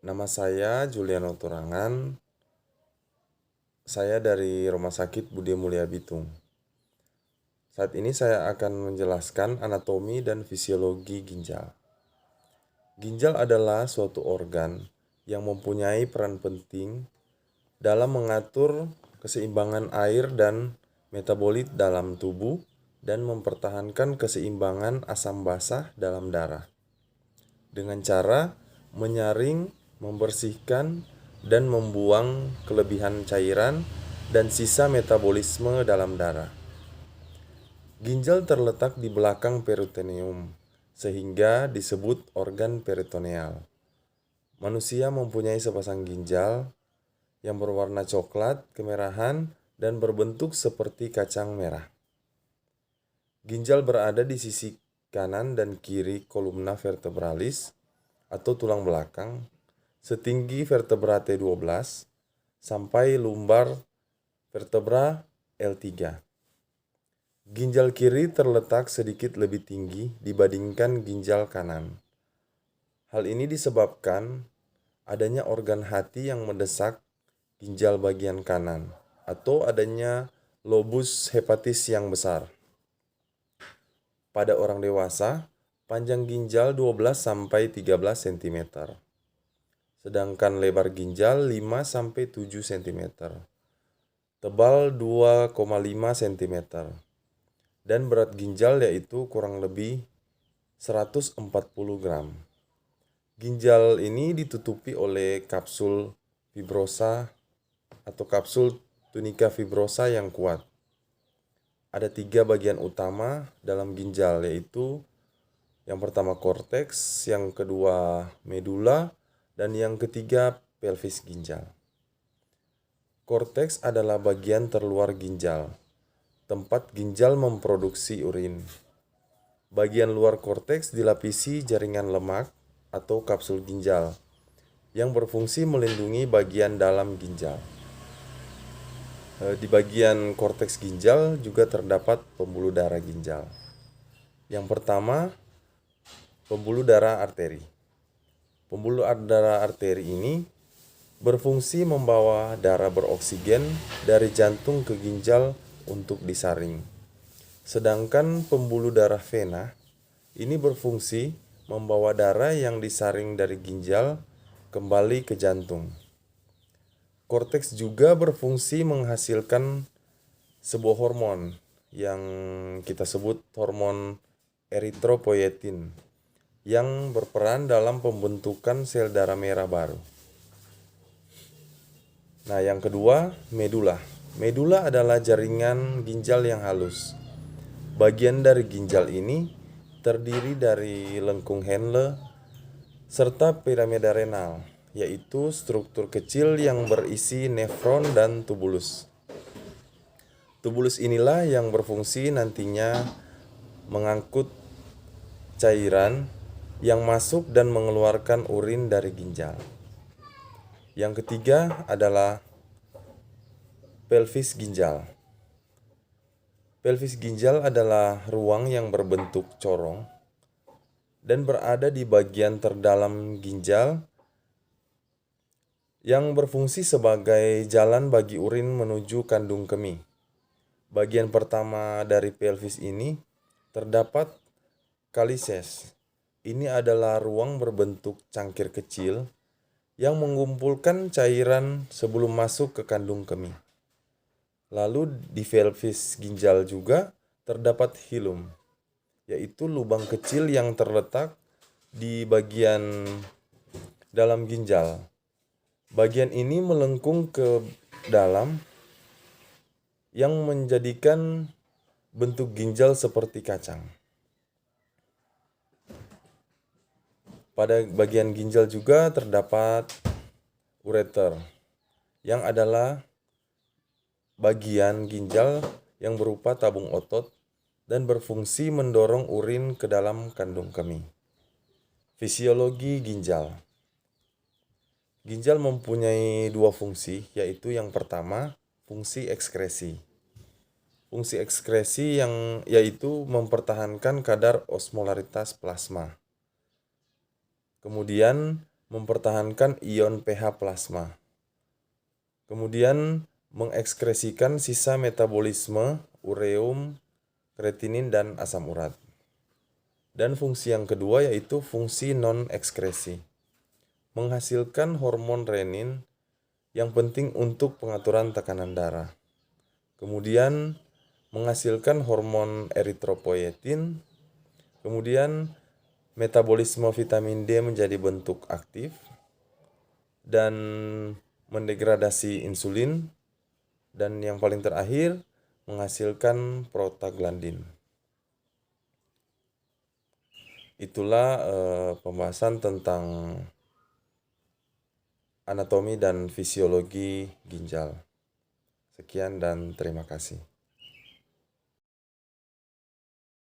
Nama saya Juliano Turangan. Saya dari Rumah Sakit Budi Mulia Bitung. Saat ini saya akan menjelaskan anatomi dan fisiologi ginjal. Ginjal adalah suatu organ yang mempunyai peran penting dalam mengatur keseimbangan air dan metabolit dalam tubuh dan mempertahankan keseimbangan asam basah dalam darah dengan cara menyaring, membersihkan, dan membuang kelebihan cairan dan sisa metabolisme dalam darah. Ginjal terletak di belakang peritoneum, sehingga disebut organ peritoneal. Manusia mempunyai sepasang ginjal yang berwarna coklat, kemerahan, dan berbentuk seperti kacang merah. Ginjal berada di sisi kanan dan kiri kolumna vertebralis atau tulang belakang, setinggi vertebra T12 sampai lumbar vertebra L3. Ginjal kiri terletak sedikit lebih tinggi dibandingkan ginjal kanan. Hal ini disebabkan adanya organ hati yang mendesak ginjal bagian kanan atau adanya lobus hepatis yang besar. Pada orang dewasa, panjang ginjal 12-13 cm. Sedangkan lebar ginjal 5-7 cm. Tebal 2,5 cm. Dan berat ginjal yaitu kurang lebih 140 gram. Ginjal ini ditutupi oleh kapsul fibrosa atau kapsul tunika fibrosa yang kuat. Ada 3 bagian utama dalam ginjal, yaitu yang pertama korteks, yang kedua medula, dan yang ketiga pelvis ginjal. Korteks adalah bagian terluar ginjal, tempat ginjal memproduksi urin. Bagian luar korteks dilapisi jaringan lemak atau kapsul ginjal yang berfungsi melindungi bagian dalam ginjal. Di bagian korteks ginjal juga terdapat pembuluh darah ginjal. Yang pertama, pembuluh darah arteri. Pembuluh darah arteri ini berfungsi membawa darah beroksigen dari jantung ke ginjal untuk disaring. Sedangkan pembuluh darah vena ini berfungsi membawa darah yang disaring dari ginjal kembali ke jantung. Korteks juga berfungsi menghasilkan sebuah hormon yang kita sebut hormon eritropoietin yang berperan dalam pembentukan sel darah merah baru. Nah, yang kedua, medula. Medula adalah jaringan ginjal yang halus. Bagian dari ginjal ini terdiri dari lengkung Henle serta piramida renal, yaitu struktur kecil yang berisi nefron dan tubulus. Tubulus inilah yang berfungsi nantinya mengangkut cairan yang masuk dan mengeluarkan urin dari ginjal. Yang ketiga adalah pelvis ginjal. Pelvis ginjal adalah ruang yang berbentuk corong dan berada di bagian terdalam ginjal yang berfungsi sebagai jalan bagi urin menuju kandung kemih. Bagian pertama dari pelvis ini terdapat kalises. Ini adalah ruang berbentuk cangkir kecil yang mengumpulkan cairan sebelum masuk ke kandung kemih. Lalu di pelvis ginjal juga terdapat hilum, yaitu lubang kecil yang terletak di bagian dalam ginjal. Bagian ini melengkung ke dalam yang menjadikan bentuk ginjal seperti kacang. Pada bagian ginjal juga terdapat ureter, yang adalah bagian ginjal yang berupa tabung otot dan berfungsi mendorong urin ke dalam kandung kemih. Fisiologi ginjal. Ginjal mempunyai 2 fungsi, yaitu yang pertama, fungsi ekskresi. Fungsi ekskresi yang yaitu mempertahankan kadar osmolaritas plasma. Kemudian mempertahankan ion pH plasma. Kemudian mengekskresikan sisa metabolisme ureum, kreatinin, dan asam urat. Dan fungsi yang kedua yaitu fungsi non-ekskresi. Menghasilkan hormon renin yang penting untuk pengaturan tekanan darah. Kemudian menghasilkan hormon eritropoietin. Kemudian metabolisme vitamin D menjadi bentuk aktif dan mendegradasi insulin. Dan yang paling terakhir menghasilkan prostaglandin. Itulah pembahasan tentang anatomi dan fisiologi ginjal. Sekian dan terima kasih.